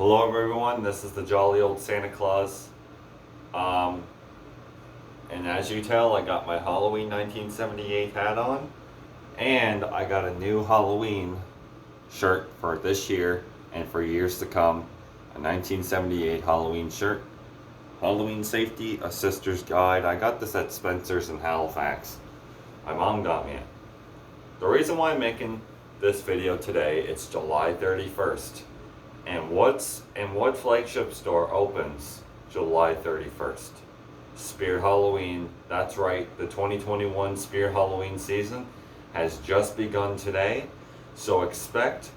Hello everyone, this is the jolly old Santa Claus. Um, and as you tell, I got my Halloween 1978 hat on. And I got a new Halloween shirt for this year and for years to come. A 1978 Halloween shirt. Halloween Safety, A Sister's Guide. I got this at Spencer's in Halifax. My mom got me it. The reason why I'm making this video today, it's July 31st. And what flagship store opens July 31st? Spear Halloween. That's right, the 2021 Spear Halloween season has just begun today. So expect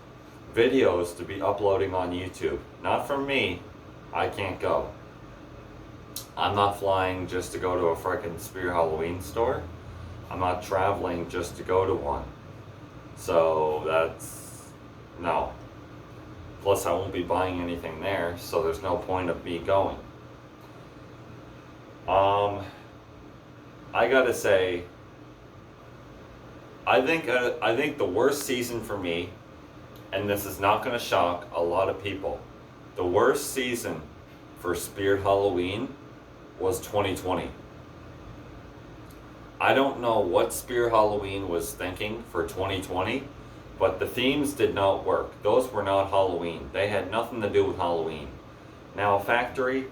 videos to be uploading on YouTube. Not from me, I can't go. I'm not flying just to go to a frickin' Spear Halloween store. I'm not traveling just to go to one. So no. Plus I won't be buying anything there, so there's no point of me going. I gotta say, I think the worst season for me, and this is not gonna shock a lot of people, the worst season for Spear Halloween was 2020. I don't know what Spear Halloween was thinking for 2020, but the themes did not work. Those were not Halloween. They had nothing to do with Halloween. Now, Factory,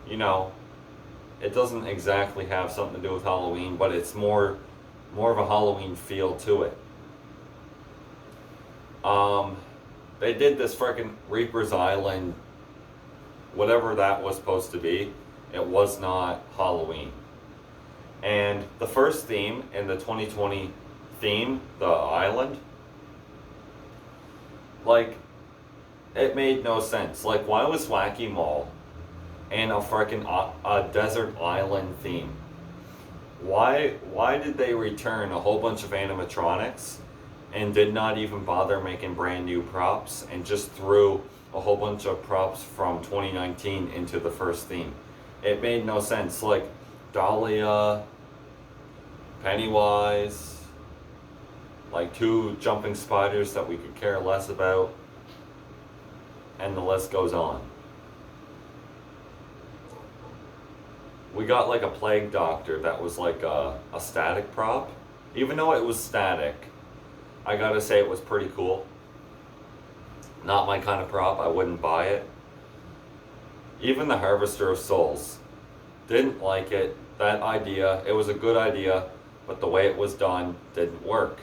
it doesn't exactly have something to do with Halloween, but it's more of a Halloween feel to it. They did this freaking Reaper's Island, whatever that was supposed to be. It was not Halloween. And the first theme in the 2020 theme, the island, it made no sense. Why was Wacky Mall in a freaking a desert island theme? Why did they return a whole bunch of animatronics and did not even bother making brand new props and just threw a whole bunch of props from 2019 into the first theme? It made no sense. Dahlia, Pennywise, two jumping spiders that we could care less about, and the list goes on. We got a plague doctor that was a static prop. Even though it was static, I gotta say it was pretty cool. Not my kind of prop, I wouldn't buy it. Even the Harvester of Souls, didn't like it. That idea, it was a good idea, but the way it was done didn't work.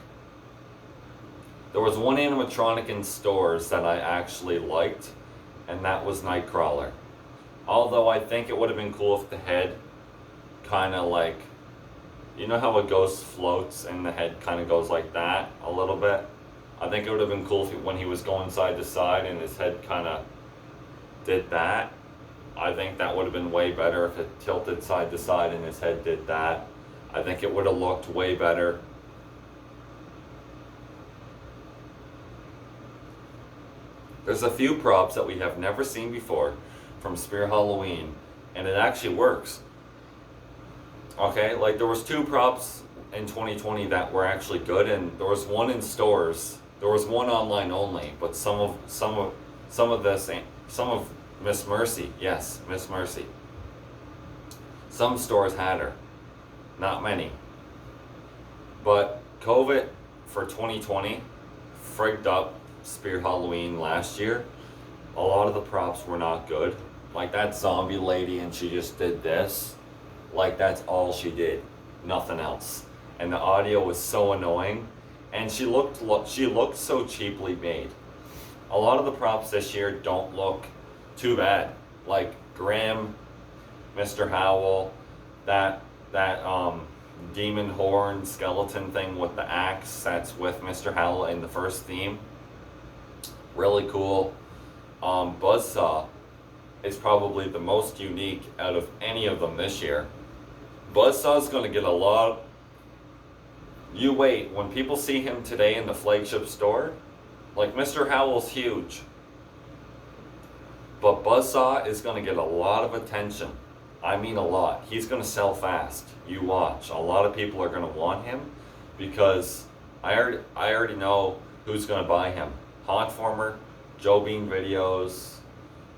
There was one animatronic in stores that I actually liked, and that was Nightcrawler. Although I think it would have been cool if the head kind of you know how a ghost floats and the head kind of goes like that a little bit? I think it would have been cool when he was going side to side and his head kind of did that. I think that would have been way better if it tilted side to side and his head did that. I think it would have looked way better. There's a few props that we have never seen before from Spear Halloween, and it actually works. Okay, there was two props in 2020 that were actually good, and there was one in stores. There was one online only, but some of Miss Mercy, yes, Miss Mercy. Some stores had her, not many. But COVID for 2020 frigged up Spear Halloween last year. A lot of the props were not good. That zombie lady, and she just did this. That's all she did, nothing else. And the audio was so annoying, and she looked so cheaply made. A lot of the props this year don't look too bad. Graham, Mr. Howell, that demon horn skeleton thing with the axe that's with Mr. Howell in the first theme. Really cool. Buzzsaw is probably the most unique out of any of them this year. Buzzsaw's gonna get a lot. You wait, when people see him today in the flagship store, Mr. Howell's huge. But Buzzsaw is gonna get a lot of attention. I mean a lot. He's gonna sell fast. You watch. A lot of people are gonna want him because I already know who's gonna buy him. Hot Former, Joe Bean Videos,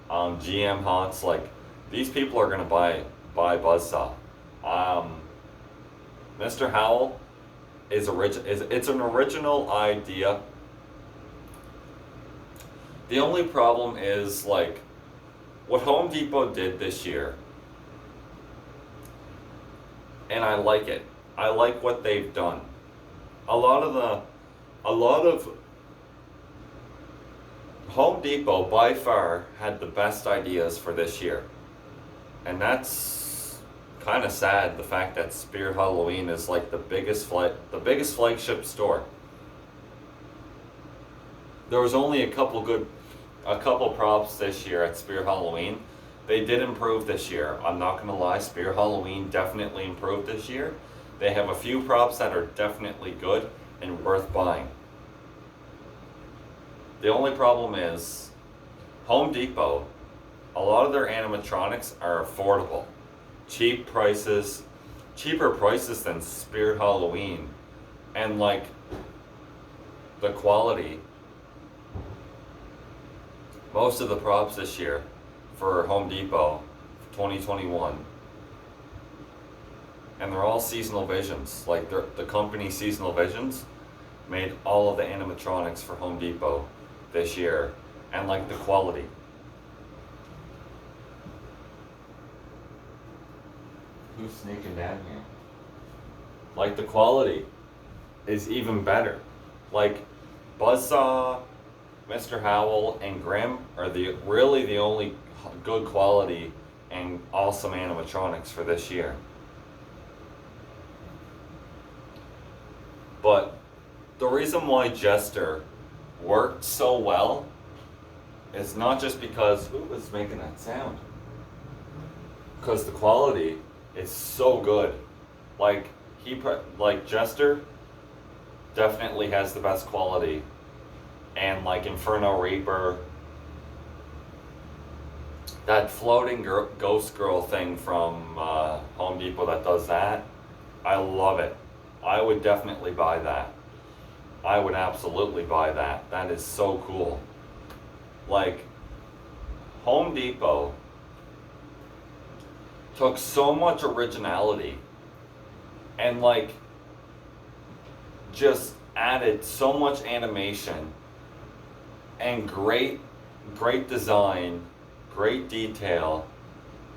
GM Haunts, like these people are gonna buy Buzzsaw. Um, Mr. Howell is it's an original idea. The only problem is like what Home Depot did this year, and I like it. I like what they've done. A lot of Home Depot by far had the best ideas for this year. And that's kind of sad, the fact that Spirit Halloween is like the biggest flagship store. There was only a couple props this year at Spirit Halloween. They did improve this year. I'm not gonna lie, Spirit Halloween definitely improved this year. They have a few props that are definitely good and worth buying. The only problem is Home Depot, a lot of their animatronics are affordable. Cheaper prices than Spirit Halloween. And like the quality, most of the props this year for Home Depot 2021, and they're all seasonal visions. Like the company Seasonal Visions made all of the animatronics for Home Depot this year, and like the quality. Who's sneaking down here? Like the quality is even better. Like Buzzsaw, Mr. Howell, and Grimm are really the only good quality and awesome animatronics for this year. But the reason why Jester worked so well is not just because who was making that sound? Because the quality is so good. Like like Jester definitely has the best quality, and like Inferno Reaper, that floating ghost girl thing from Home Depot that does that, I love it. I would definitely buy that. I would absolutely buy that. That is so cool. Like, Home Depot took so much originality and like just added so much animation and great design, great detail,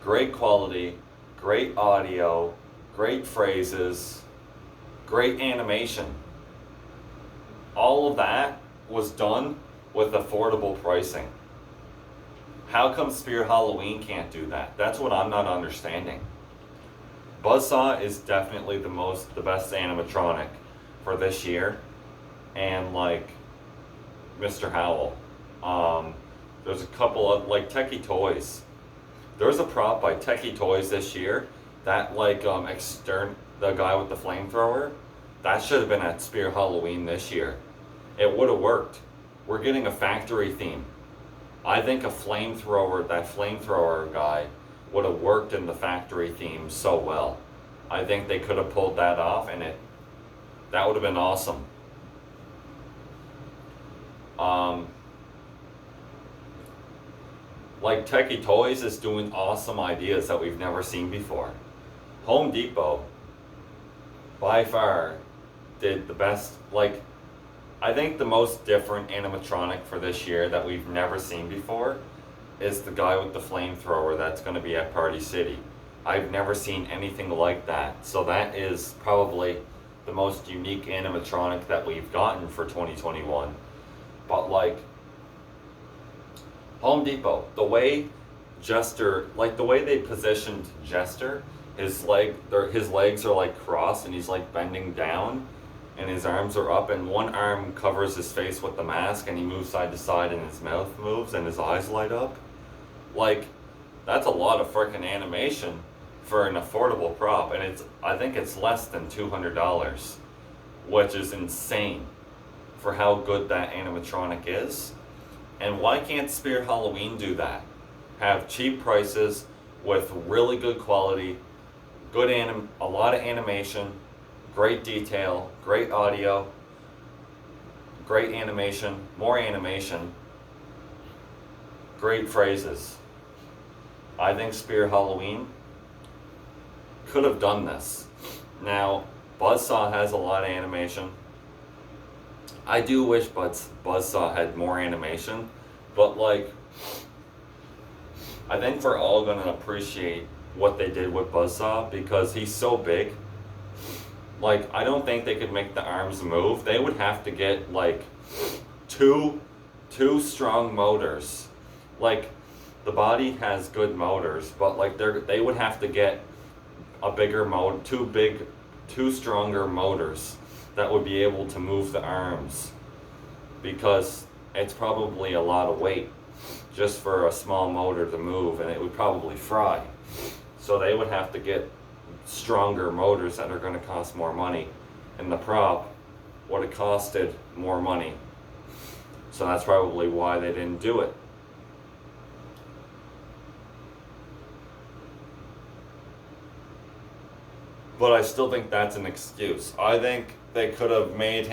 great quality, great audio, great phrases, great animation. All of that was done with affordable pricing. How come Spirit Halloween can't do that? That's what I'm not understanding. Buzzsaw is definitely the best animatronic for this year, and like Mr. Howell. There's a couple of like Techie Toys. There's a prop by Techie Toys this year that like the guy with the flamethrower, that should have been at Spirit Halloween this year. It would have worked. We're getting a factory theme. I think that flamethrower guy would have worked in the factory theme so well. I think they could have pulled that off, and that would have been awesome. Like Techie Toys is doing awesome ideas that we've never seen before. Home Depot, by far, did the best. Like, I think the most different animatronic for this year that we've never seen before is the guy with the flamethrower that's going to be at Party City. I've never seen anything like that. So that is probably the most unique animatronic that we've gotten for 2021. But like Home Depot, the way they positioned Jester, his legs are like crossed and he's like bending down, and his arms are up, and one arm covers his face with the mask, and he moves side to side, and his mouth moves, and his eyes light up. Like, that's a lot of freaking animation for an affordable prop, and I think it's less than $200, which is insane for how good that animatronic is. And why can't Spirit Halloween do that? Have cheap prices with really good quality, a lot of animation, great detail, great audio, great animation, more animation, great phrases. I think Spirit Halloween could have done this. Now, Buzzsaw has a lot of animation. I do wish Buzzsaw had more animation, but like, I think we're all gonna appreciate what they did with Buzzsaw because he's so big. Like, I don't think they could make the arms move. They would have to get like two strong motors. Like, the body has good motors, but like they would have to get a bigger two stronger motors that would be able to move the arms, because it's probably a lot of weight just for a small motor to move, and it would probably fry. So they would have to get stronger motors that are going to cost more money, and the prop would have costed more money. So that's probably why they didn't do it. But I still think that's an excuse. I think they could have made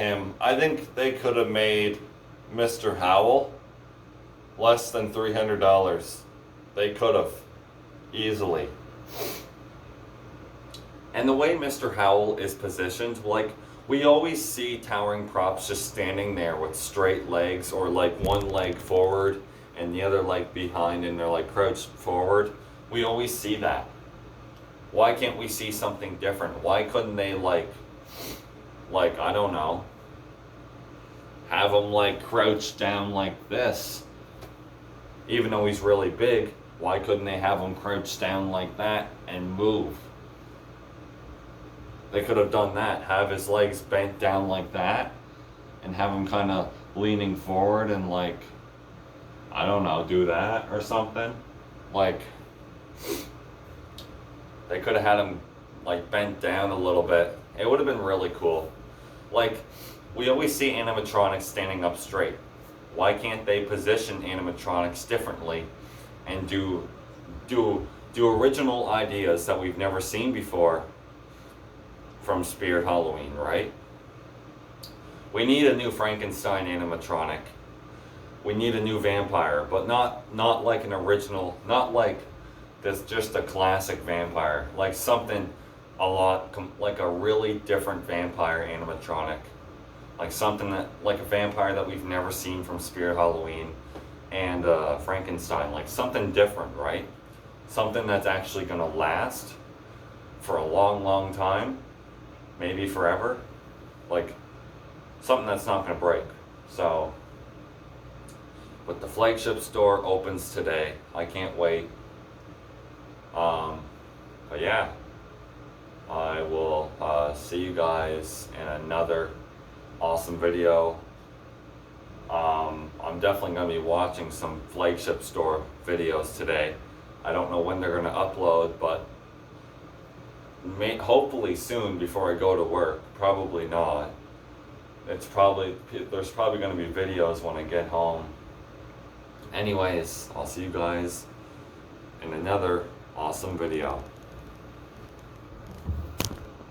Mr. Howell less than $300. They could have, easily. And the way Mr. Howell is positioned, like, we always see towering props just standing there with straight legs, or like one leg forward and the other leg behind, and they're like crouched forward. We always see that. Why can't we see something different? Why couldn't they like I don't know, have him like crouched down like this? Even though he's really big, why couldn't they have him crouched down like that and move? They could have done that, have his legs bent down like that, and have him kind of leaning forward and like, I don't know, do that or something. Like, they could have had him like bent down a little bit. It would have been really cool. Like, we always see animatronics standing up straight. Why can't they position animatronics differently and do original ideas that we've never seen before from Spirit Halloween, right? We need a new Frankenstein animatronic. We need a new vampire, but not like an original, not like this just a classic vampire, like something like a really different vampire animatronic, like something that, like a vampire that we've never seen from Spirit Halloween and Frankenstein, like something different, right? Something that's actually gonna last for a long time, maybe forever, like something that's not gonna break. So, but the flagship store opens today. I can't wait. But yeah, I will see you guys in another awesome video. I'm definitely going to be watching some flagship store videos today. I don't know when they're going to upload, but hopefully soon before I go to work. Probably not. There's probably going to be videos when I get home. Anyways, I'll see you guys in another awesome video.